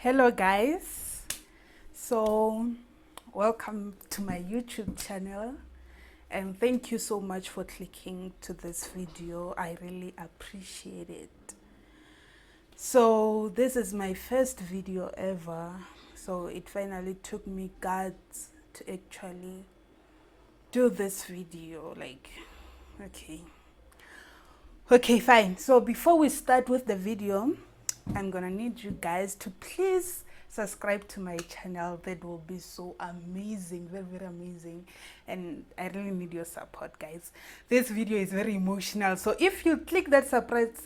Hello guys, so welcome to my YouTube channel and thank you so much for clicking to this video. I really appreciate it. So this is my first video ever, so it finally took me guts to actually do this video. Okay, fine. So before we start with the video, I'm gonna need you guys to please subscribe to my channel. That will be so amazing, very amazing, and I really need your support, guys. This video is very emotional, so if you click that surprise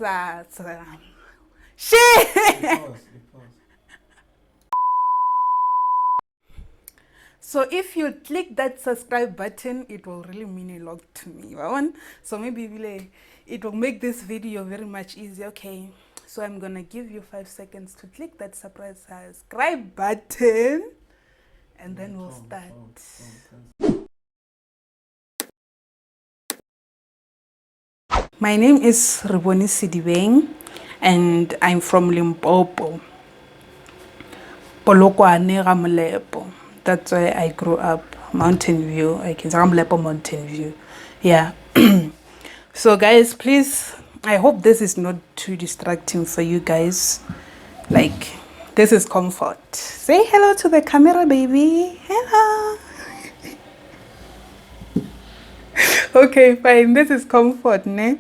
so if you click that subscribe button, it will really mean a lot to me. So maybe it will make this video very much easier. Okay, so I'm gonna give you 5 seconds to click that subscribe button and then we'll start. My name is Rebone Sedibeng and I'm from Limpopo, Polokwane Ramolepo. That's where I grew up. Mountain View, I can say Ramolepo Mountain View. Yeah. So guys, please, I hope this is not too distracting for you guys. Like, this is comfort. Say hello to the camera, baby. Hello. Okay, fine. This is comfort, ne?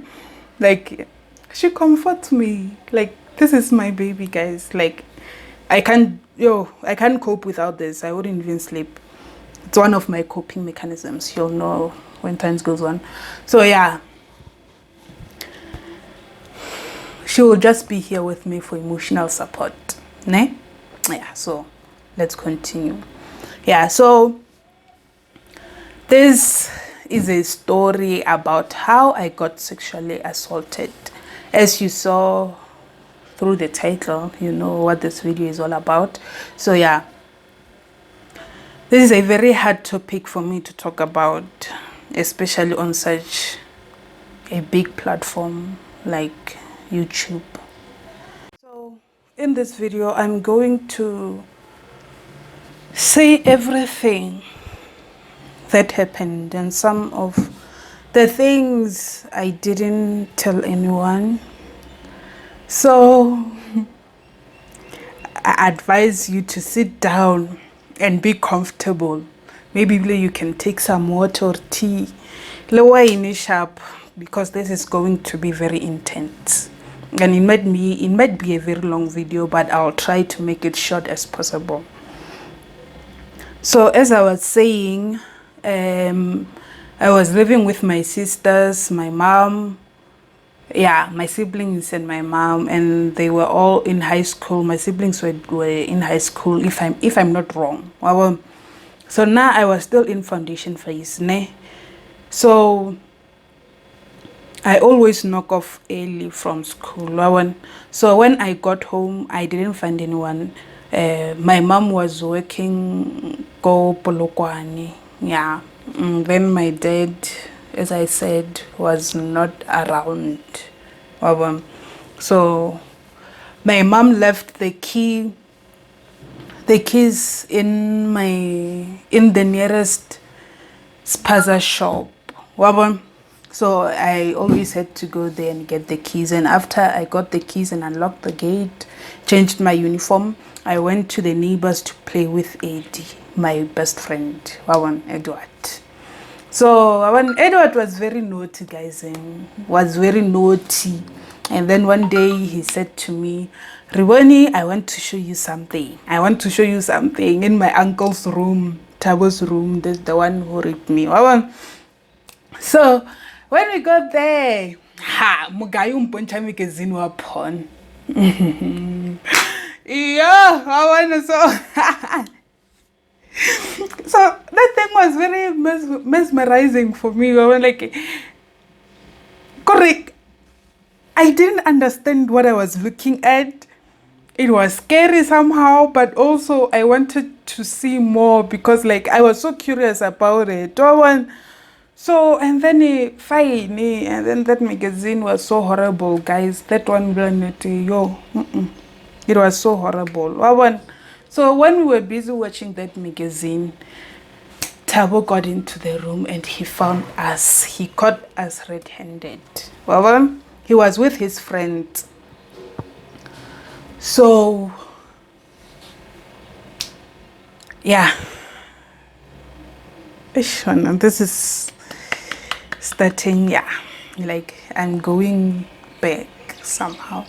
Like, she comforts me. Like, this is my baby, guys. Like, I can't cope without this. I wouldn't even sleep. It's one of my coping mechanisms. You'll know when times goes on. So yeah, she will just be here with me for emotional support, ne? Yeah, so let's continue. Yeah, so this is a story about how I got sexually assaulted. As you saw through the title, you know what this video is all about. So yeah, this is a very hard topic for me to talk about, especially on such a big platform like YouTube. So in this video, I'm going to say everything that happened and some of the things I didn't tell anyone. So I advise you to sit down and be comfortable. Maybe you can take some water or tea, lower in sharp, because this is going to be very intense. And it might be a very long video, but I'll try to make it short as possible. So as I was saying, I was living with my sisters, my mom, my siblings and my mom, and they were all in high school. My siblings were in high school, if I'm not wrong. So now I was still in foundation phase, ne? So I always knock off early from school. So when I got home, I didn't find anyone. My mom was working go Polokwane. Yeah. Then my dad, as I said, was not around. So my mom left the keys in the nearest spaza shop. So I always had to go there and get the keys. And after I got the keys and unlocked the gate, changed my uniform, I went to the neighbors to play with Eddie, my best friend, Edward. So Edward was very naughty, guys, and was very naughty. And then one day he said to me, Rebone, I want to show you something. I want to show you something in my uncle's room, Tabo's room. That's the one who raped me. So when we got there, Mugayu Mponcha magazine upon. Yeah, so that thing was very mesmerizing for me. Correct. I didn't understand what I was looking at. It was scary somehow, but also I wanted to see more because I was so curious about it. So, and then and then that magazine was so horrible, guys. That one, It was so horrible. So when we were busy watching that magazine, Tabo got into the room and he found us. He caught us red-handed. He was with his friends. So, yeah. This is starting, yeah. Like, I'm going back somehow.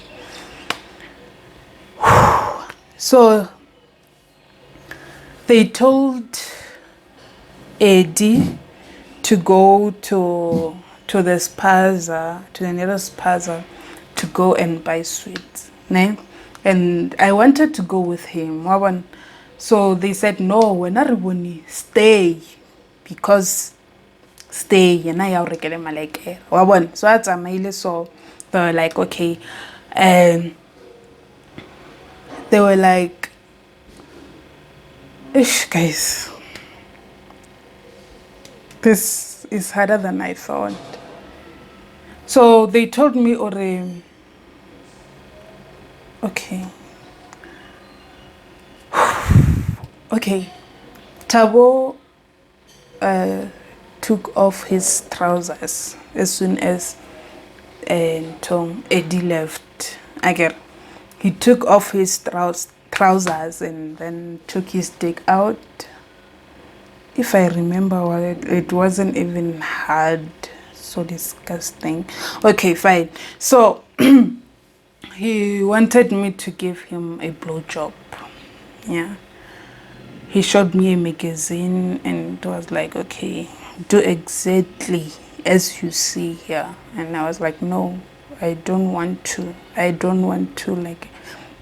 So, they told Eddie to go to the spaza, to the nearest spaza, to go and buy sweets. Ne? And I wanted to go with him. So they said, no, we're not Rebone, stay. Because stay, so that's amazing. So they were like, okay. They were like, ish, guys. This is harder than I thought. So they told me, okay. Okay. Tabo took off his trousers as soon as Tom Eddie left. He took off his trousers and then took his dick out. If I remember well, it wasn't even hard. So disgusting. Okay, fine. So he wanted me to give him a blowjob. Yeah. He showed me a magazine and was like, okay, do exactly as you see here. And I was like, no, I don't want to. Like,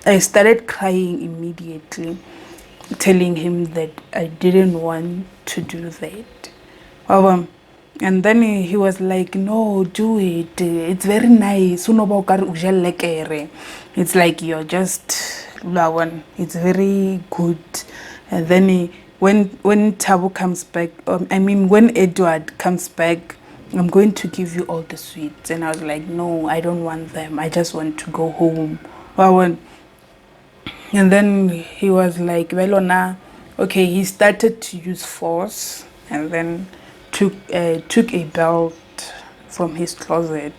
I started crying immediately, telling him that I didn't want to do that. And then he was like, no, do it. It's very nice. It's like you're just, it's very good. And then when Tabo comes back, when Edward comes back, I'm going to give you all the sweets. And I was like, no, I don't want them. I just want to go home. And then he was like, well, okay, he started to use force and then took a belt from his closet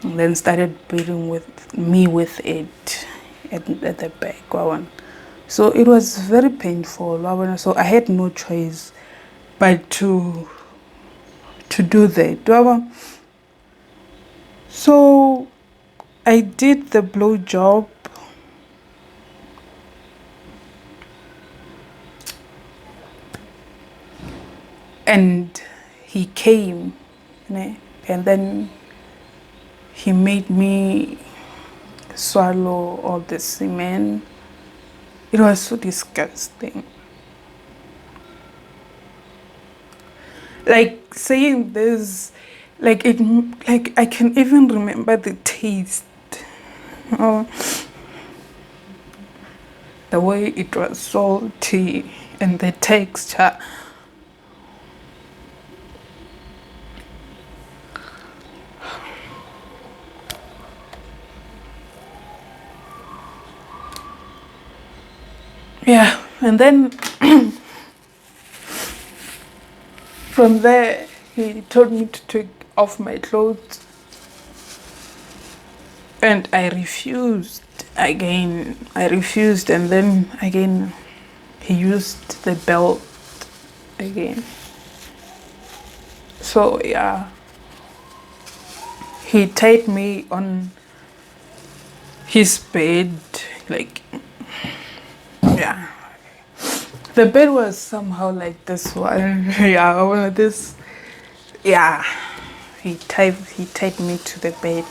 and then started beating me with it at the back. So it was very painful. So I had no choice but to do that. So I did the blowjob. And he came, and then he made me swallow all the semen. It was so disgusting. Like saying this, like I can even remember the taste. Oh, the way it was salty and the texture. Yeah, and then from there, he told me to take off my clothes. And I refused again. And then again, he used the belt again. So, yeah, he tied me on his bed, like, yeah. The bed was somehow like this one. Yeah, this. Yeah, he tied me to the bed,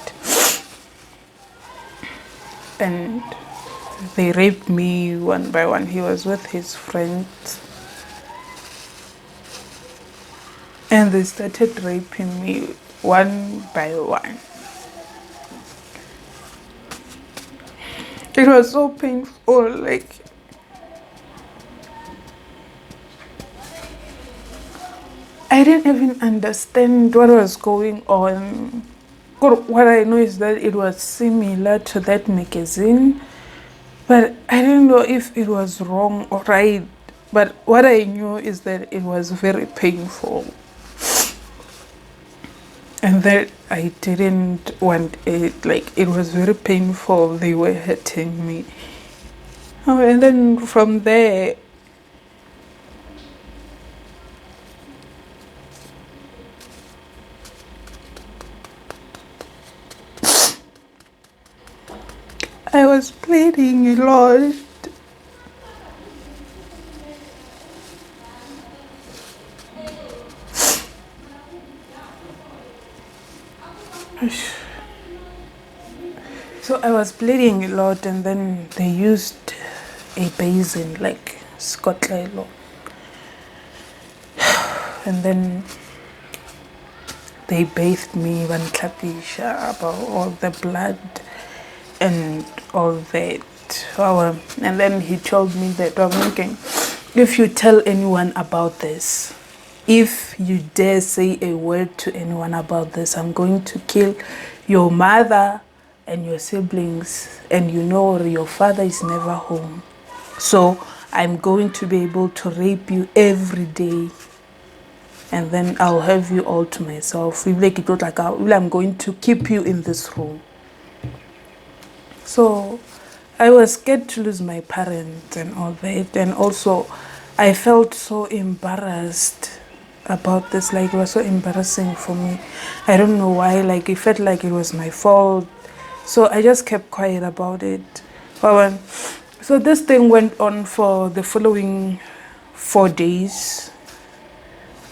and they raped me one by one. He was with his friends, and they started raping me one by one. It was so painful, like. I didn't even understand what was going on. What I know is that it was similar to that magazine. But I didn't know if it was wrong or right. But what I knew is that it was very painful. And that I didn't want it. Like, it was very painful. They were hurting me. Oh, and then from there, I was bleeding a lot. So I was bleeding a lot, and then they used a basin like Scotland, and then they bathed me one clapisha about all the blood and all that. And then he told me that, if you tell anyone about this, if you dare say a word to anyone about this, I'm going to kill your mother and your siblings, and you know your father is never home. So I'm going to be able to rape you every day, and then I'll have you all to myself. I'm going to keep you in this room. So I was scared to lose my parents and all that. And also I felt so embarrassed about this. Like, it was so embarrassing for me. I don't know why. Like, it felt like it was my fault. So I just kept quiet about it. So this thing went on for the following 4 days.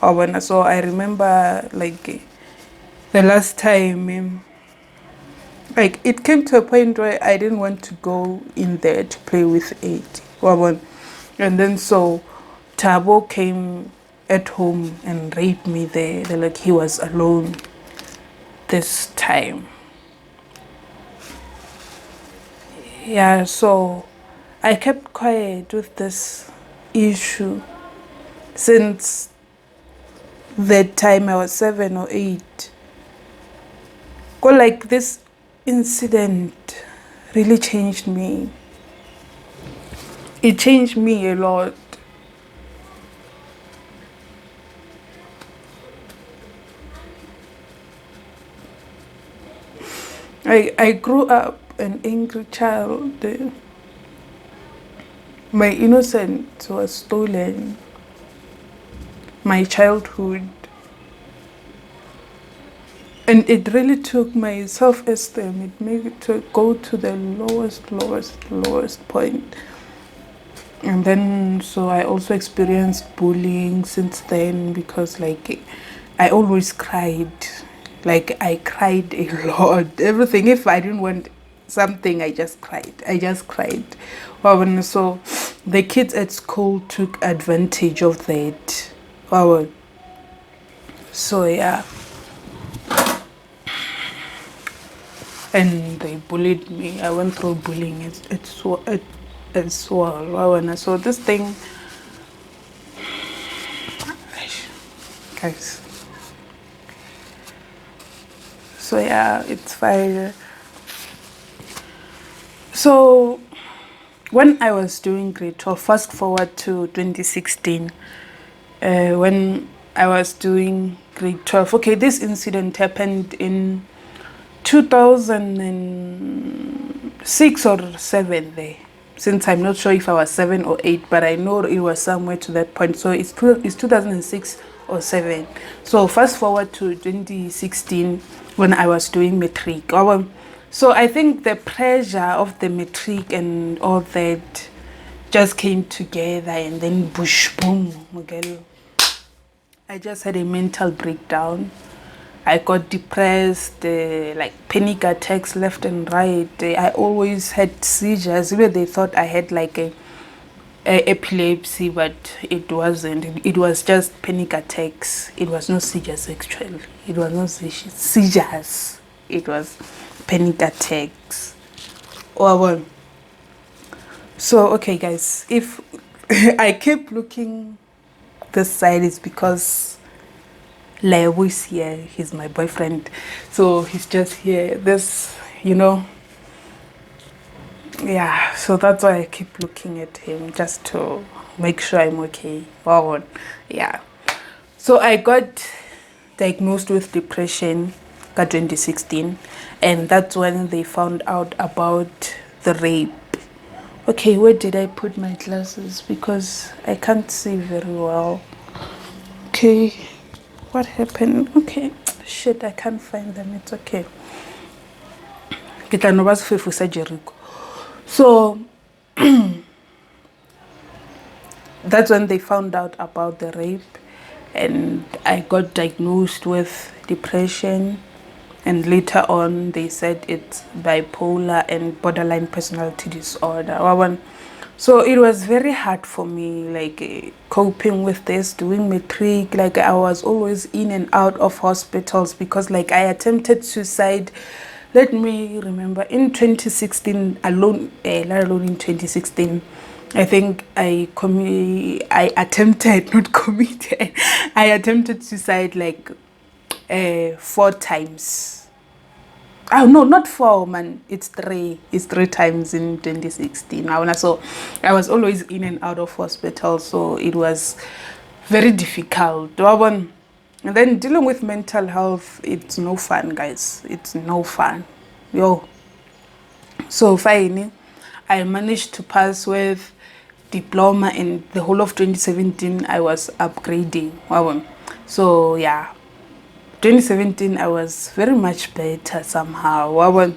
So I remember, like, the last time, like, it came to a point where I didn't want to go in there to play with it. And then so Tabo came at home and raped me there. Like, he was alone this time. Yeah, so I kept quiet with this issue since that time I was 7 or 8. Like, this incident really changed me. It changed me a lot. I grew up an angry child. My innocence was stolen. My childhood. And it really took my self-esteem. It made it to go to the lowest point. And then, so I also experienced bullying since then, because, like, I always cried. Like, I cried a lot. Everything. If I didn't want something, I just cried. So the kids at school took advantage of that. So yeah. And they bullied me. I went through bullying as well. So this thing, guys. So yeah, it's fine. So when I was doing grade 12, fast forward to 2016, when I was doing grade 12. Okay, this incident happened in 2006 or 7 there. Since I'm not sure if I was 7 or 8, but I know it was somewhere to that point. So it's 2006 or 7. So fast forward to 2016 when I was doing matric. So I think the pressure of the matric and all that just came together, and then bush boom, okay. I just had a mental breakdown. I got depressed, like panic attacks left and right. I always had seizures. Even they thought I had like a epilepsy, but it wasn't. It was just panic attacks. It was no seizures actually. It was no seizures. It was panic attacks. So okay, guys, if I keep looking this side, it's because Leo is here. He's my boyfriend, so he's just here. This, yeah, so that's why I keep looking at him just to make sure I'm okay. Wow. Yeah. So I got diagnosed with depression in 2016, and that's when they found out about the rape. Okay, where did I put my glasses? Because I can't see very well. Okay, what happened? Okay, shit, I can't find them. It's okay. So that's when they found out about the rape, and I got diagnosed with depression, and later on they said it's bipolar and borderline personality disorder. So it was very hard for me, like coping with this, doing matric. Like I was always in and out of hospitals because like I attempted suicide. Let me remember, in 2016 alone, not alone in 2016, I think I attempted, not committed, I attempted suicide like 4 times. Oh no, not 4, man. It's 3. It's 3 times in 2016. So I was always in and out of hospital, so it was very difficult. And then dealing with mental health, it's no fun, guys. It's no fun. Yo. So finally, I managed to pass with diploma, and the whole of 2017 I was upgrading. So yeah. 2017 I was very much better somehow.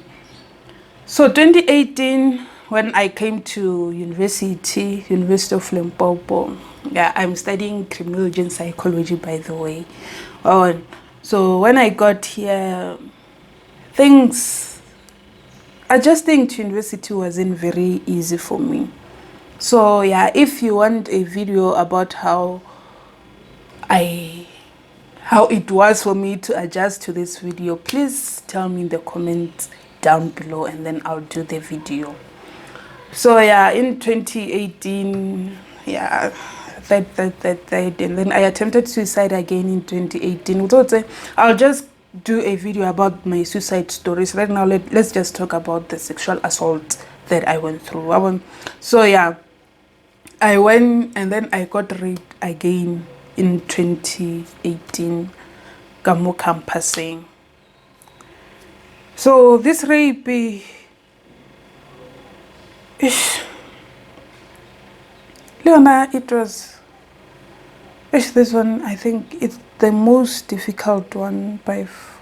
So 2018, when I came to University of Limpopo, yeah, I'm studying criminology and psychology, by the way. So when I got here, things adjusting to university wasn't very easy for me. So yeah, if you want a video about how it was for me to adjust to this video, please tell me in the comments down below, and then I'll do the video. So yeah, in 2018, yeah, that and then I attempted suicide again in 2018. I'll just do a video about my suicide stories. Right now, let's just talk about the sexual assault that I went through. So yeah, I went and then I got raped again in 2018, Gamo campusing. So this rape, Leona, it was, this one, I think it's the most difficult one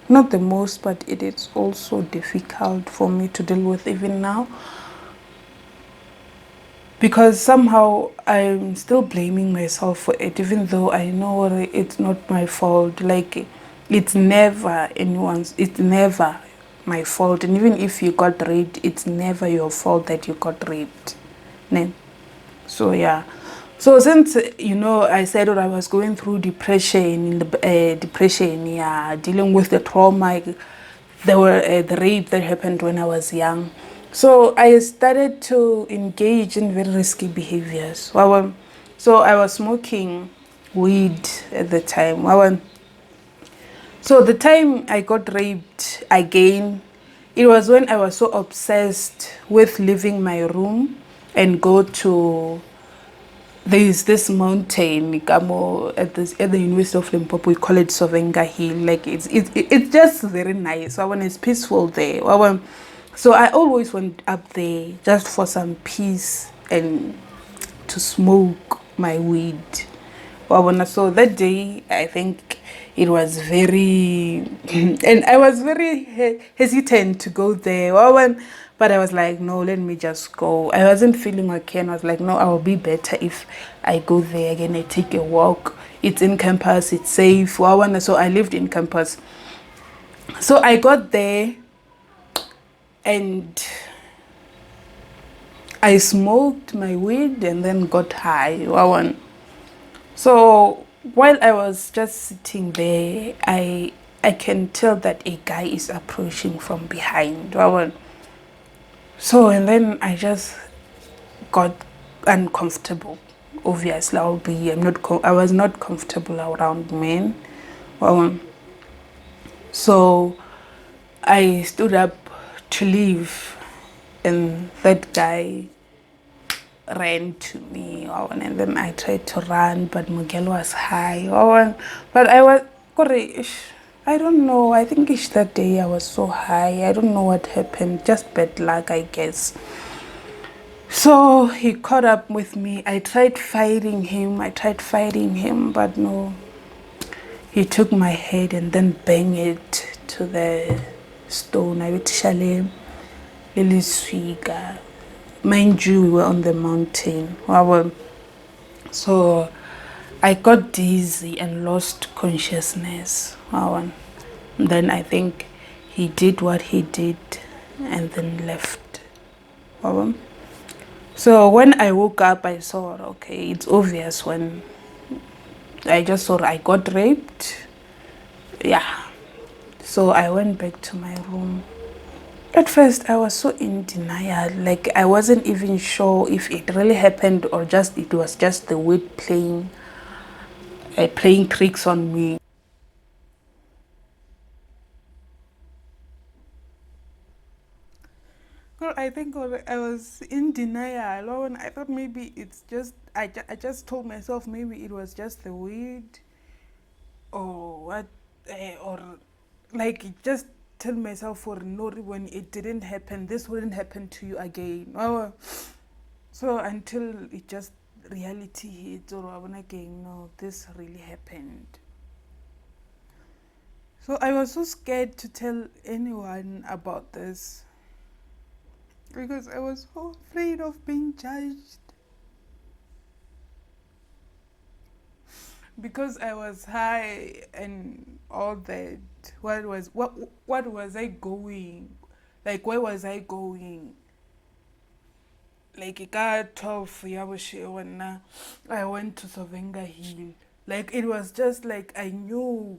not the most, but it is also difficult for me to deal with even now. Because somehow I'm still blaming myself for it, even though I know it's not my fault. Like, it's never my fault. And even if you got raped, it's never your fault that you got raped. So yeah. So since, I said that I was going through depression, dealing with the trauma, the rape that happened when I was young. So I started to engage in very risky behaviors. So I was smoking weed at the time. So the time I got raped again, it was when I was so obsessed with leaving my room and go to, there's this mountain at the University of Limpopo. We call it Sovenga Hill. Like it's just very nice. It's peaceful there. So I always went up there just for some peace and to smoke my weed. So that day, I think it was very, and I was very hesitant to go there. But I was like, no, let me just go. I wasn't feeling okay, and I was like, no, I will be better if I go there again. I take a walk. It's in campus. It's safe. So I lived in campus. So I got there, and I smoked my weed and then got high. So while I was just sitting there, I can tell that a guy is approaching from behind. So and then I just got uncomfortable. Obviously, I was not comfortable around men. So I stood up to leave. and that guy ran to me, and then I tried to run, but Miguel was high. But I was, I don't know. I think it's that day I was so high. I don't know what happened. Just bad luck, I guess. So he caught up with me. I tried fighting him, but no. He took my head and then banged it to the stone. I would shale Lily Swiga. Mind you, we were on the mountain. So I got dizzy and lost consciousness. Then I think he did what he did and then left. So when I woke up, I saw, okay, it's obvious when I just saw I got raped. Yeah. So I went back to my room. At first, I was so in denial. Like, I wasn't even sure if it really happened or just it was just the wind playing tricks on me. Well, I think I was in denial. And I thought maybe it's just, I just told myself maybe it was just the weed or what, or like just tell myself for no when it didn't happen, this wouldn't happen to you again. So until it just reality hits or I again, no, this really happened. So I was so scared to tell anyone about this because I was so afraid of being judged. Because I was high and all that, what was I going? Like where was I going? Like it got 12 when I went to Sovenga Hill. Like it was just like I knew,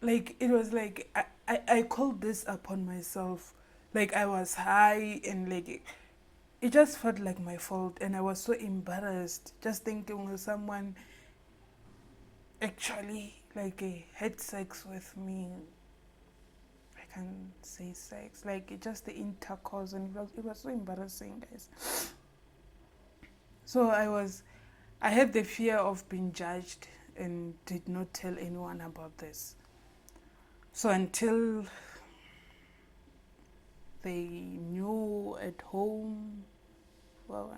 like it was like I called this upon myself. Like I was high and like it just felt like my fault and I was so embarrassed just thinking of someone actually like had sex with me. I can't say sex, like it just the intercourse, and it was so embarrassing, guys. So I had the fear of being judged and did not tell anyone about this. So until they knew at home, well,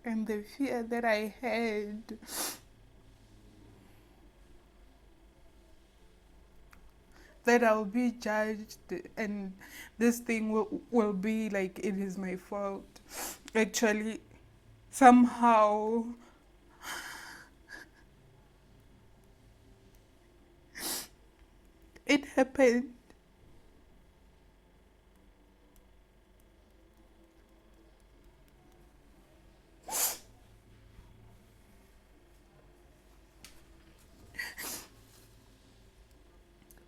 and the fear that I had, that I'll be judged and this thing will be like it is my fault. Actually, somehow it happened.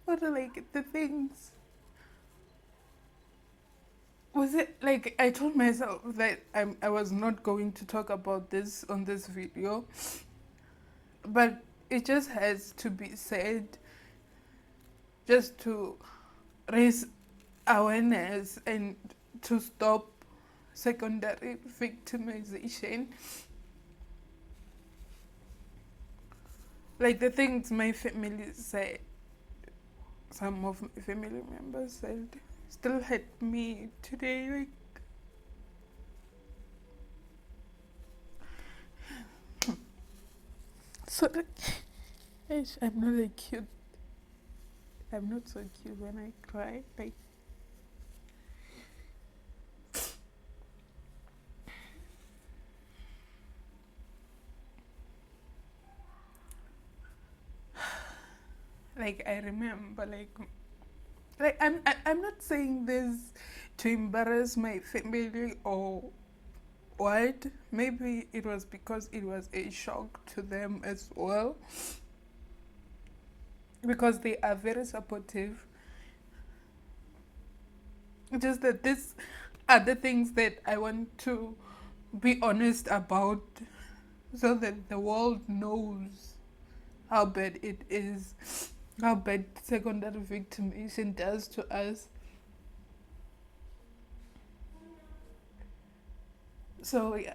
What are like the things? Was it like I told myself that I was not going to talk about this on this video, but it just has to be said just to raise awareness and to stop secondary victimization. Like the things my family said, some of my family members said, still hit me today. Like, so I'm not like cute. I'm not so cute when I cry. Like I remember, I'm not saying this to embarrass my family or what. Maybe it was because it was a shock to them as well, because they are very supportive. Just that these are the things that I want to be honest about so that the world knows how bad it is. how bad secondary victimization does to us. So yeah,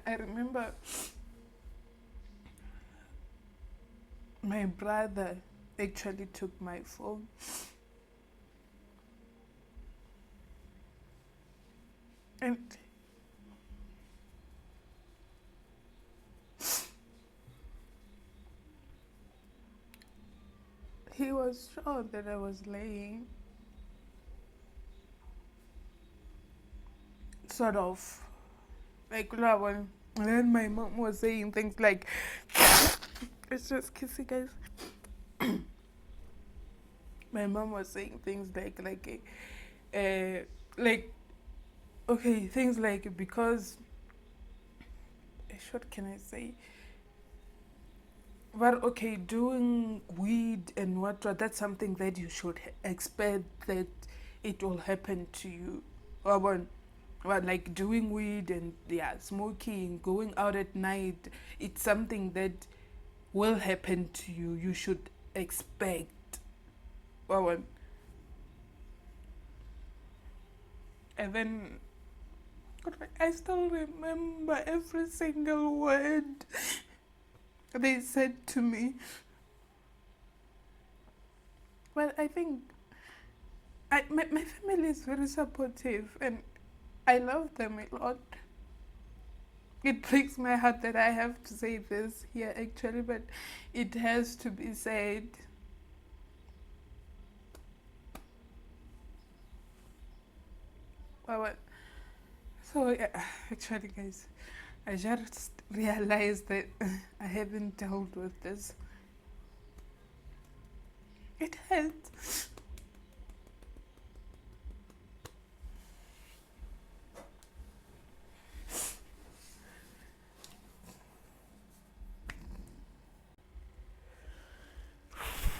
I remember my brother actually took my phone, and he was sure that I was laying sort of like when, and then my mom was saying things like, it's just kissing, guys. My mom was saying things like okay, things like, because what can I say? But okay, doing weed and whatnot, that's something that you should expect that it will happen to you. Well, like doing weed and yeah, smoking, going out at night, it's something that will happen to you. You should expect. Well, and then I still remember every single word they said to me. Well, I think my family is very supportive and I love them a lot. It breaks my heart that I have to say this here actually, but it has to be said. Well, so yeah, actually guys, I just realized that I haven't dealt with this. It hurts.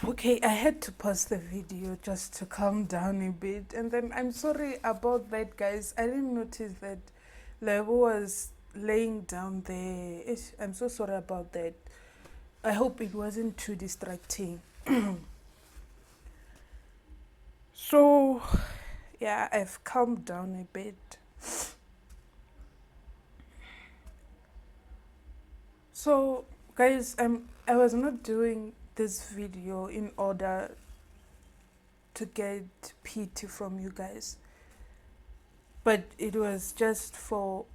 Okay, I had to pause the video just to calm down a bit, and then I'm sorry about that, guys. I didn't notice that Lebo was laying down there. I'm so sorry about that. I hope it wasn't too distracting. So, yeah, I've calmed down a bit. So, guys, I was not doing this video in order to get pity from you guys, but it was just for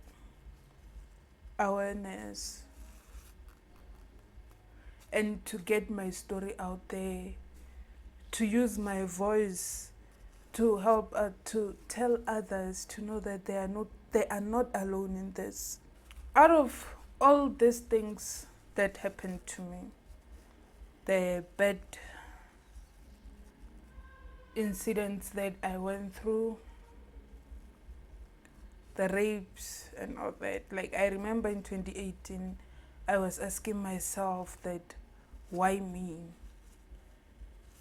awareness and to get my story out there, to use my voice to help to tell others to know that they are not alone in this. Out of all these things that happened to me, the bad incidents that I went through, the rapes and all that, like I remember in 2018 I was asking myself that why me,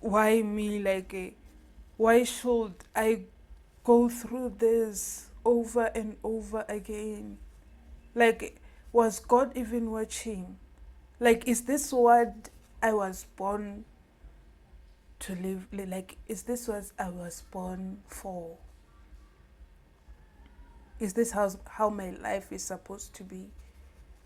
like why should I go through this over and over again? Like, was God even watching? Like, is this what I was born to live? Like, is this what I was born for? Is this how my life is supposed to be?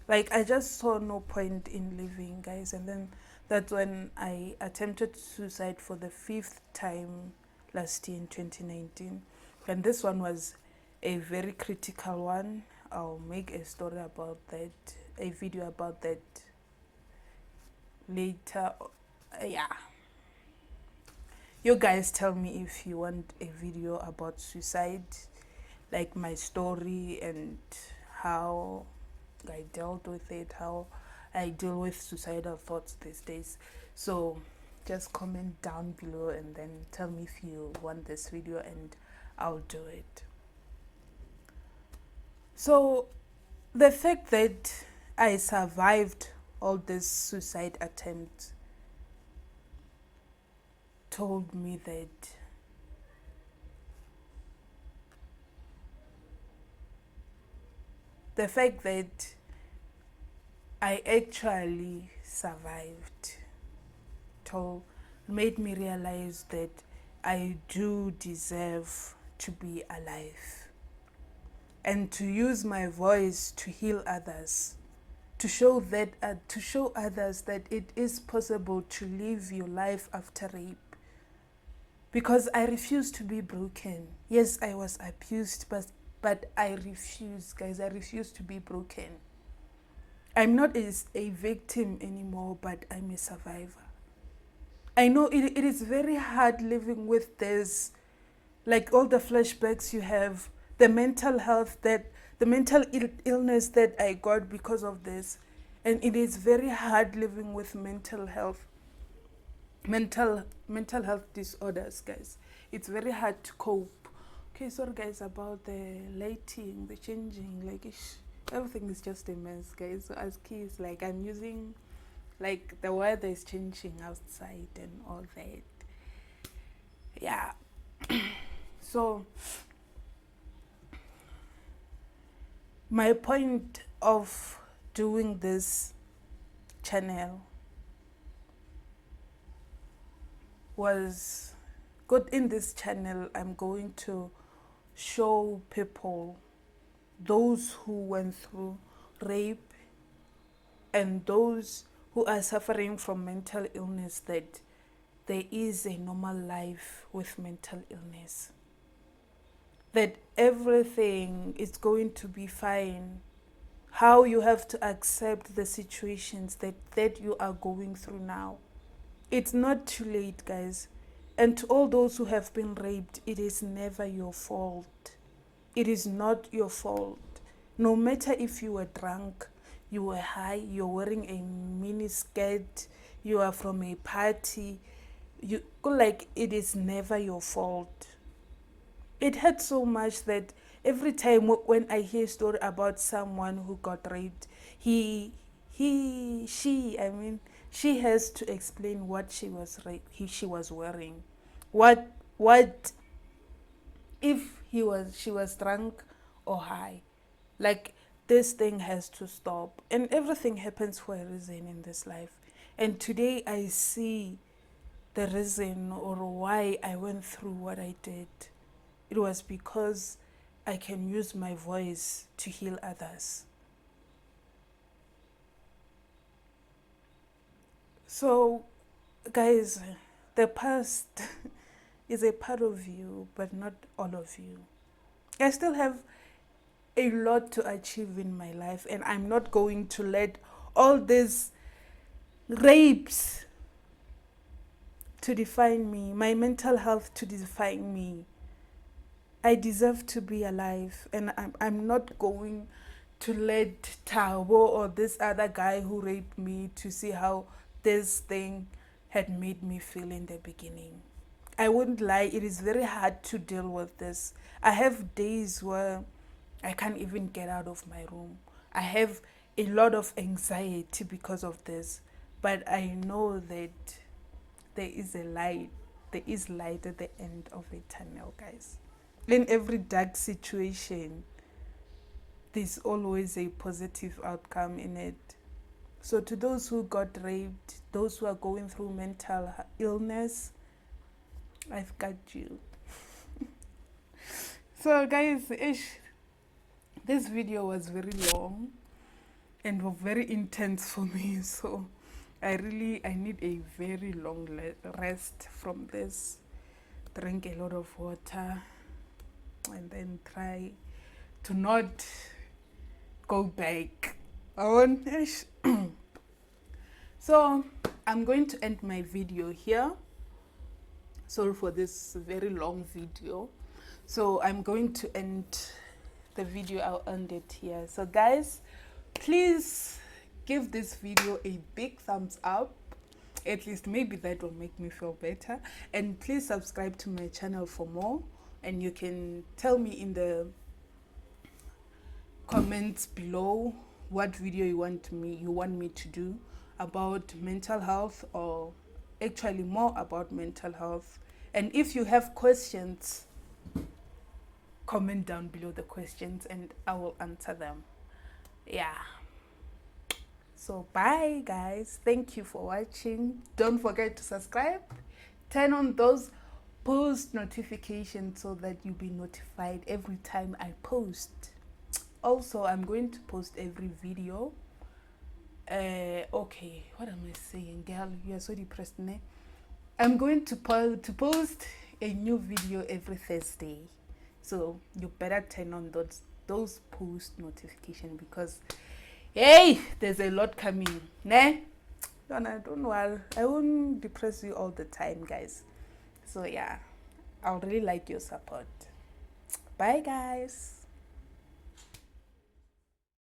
Like, I just saw no point in living, guys. And then that's when I attempted suicide for the 5th time last year in 2019. And this one was a very critical one. I'll make a story about that, a video about that later. Yeah. You guys tell me if you want a video about suicide, like my story and how I dealt with it, how I deal with suicidal thoughts these days. So just comment down below and then tell me if you want this video and I'll do it. So the fact that I survived all these suicide attempts told me that the fact that I actually survived made me realize that I do deserve to be alive, and to use my voice to heal others, to show others that it is possible to live your life after rape. Because I refuse to be broken. Yes, I was abused, but I refuse, guys. I refuse to be broken. I'm not a victim anymore, but I'm a survivor. I know it is very hard living with this, like all the flashbacks you have, the mental health the mental illness that I got because of this. And it is very hard living with mental health disorders, guys. It's very hard to cope. Okay, sorry guys about the lighting, the changing, like everything is just a mess, guys. So as kids, like I'm using, like the weather is changing outside and all that. Yeah. So my point of doing this channel was good. In this channel, I'm going to show people, those who went through rape and those who are suffering from mental illness, that there is a normal life with mental illness, that everything is going to be fine. How you have to accept the situations that you are going through now. It's not too late, guys. And to all those who have been raped, it is never your fault. It is not your fault. No matter if you were drunk, you were high, you're wearing a mini skirt, you are from a party, it is never your fault. It hurts so much that every time when I hear a story about someone who got raped, she has to explain what she was wearing. What if she was drunk or high? Like, this thing has to stop. And everything happens for a reason in this life. And today I see the reason or why I went through what I did. It was because I can use my voice to heal others. So, guys, the past is a part of you, but not all of you. I still have a lot to achieve in my life, and I'm not going to let all these rapes to define me, my mental health to define me. I deserve to be alive, and I'm not going to let Tabo or this other guy who raped me to see how this thing had made me feel in the beginning. I wouldn't lie, it is very hard to deal with this. I have days where I can't even get out of my room. I have a lot of anxiety because of this, but I know that there is a light. There is light at the end of a tunnel, guys. In every dark situation, there's always a positive outcome in it. So to those who got raped, those who are going through mental illness, I've got you. So guys, this video was very long and very intense for me. So I need a very long rest from this. Drink a lot of water and then try to not go back. So I'm going to end my video here. Sorry for this very long video. So I'm going to end the video. I'll end it here. So guys, please give this video a big thumbs up. At least maybe that will make me feel better. And please subscribe to my channel for more. And you can tell me in the comments below what video you want me to do about mental health, or actually more about mental health. And if you have questions, comment down below the questions and I will answer them. Yeah. So bye guys, thank you for watching. Don't forget to subscribe turn on those post notifications so that you'll be notified every time I post. Also, I'm going to post every video. Okay, what am I saying, girl? You're so depressed, ne? I'm going to post a new video every Thursday, so you better turn on those post notification, because hey, there's a lot coming, ne? Don't worry, I won't depress you all the time, guys. So yeah, I would really like your support. Bye, guys.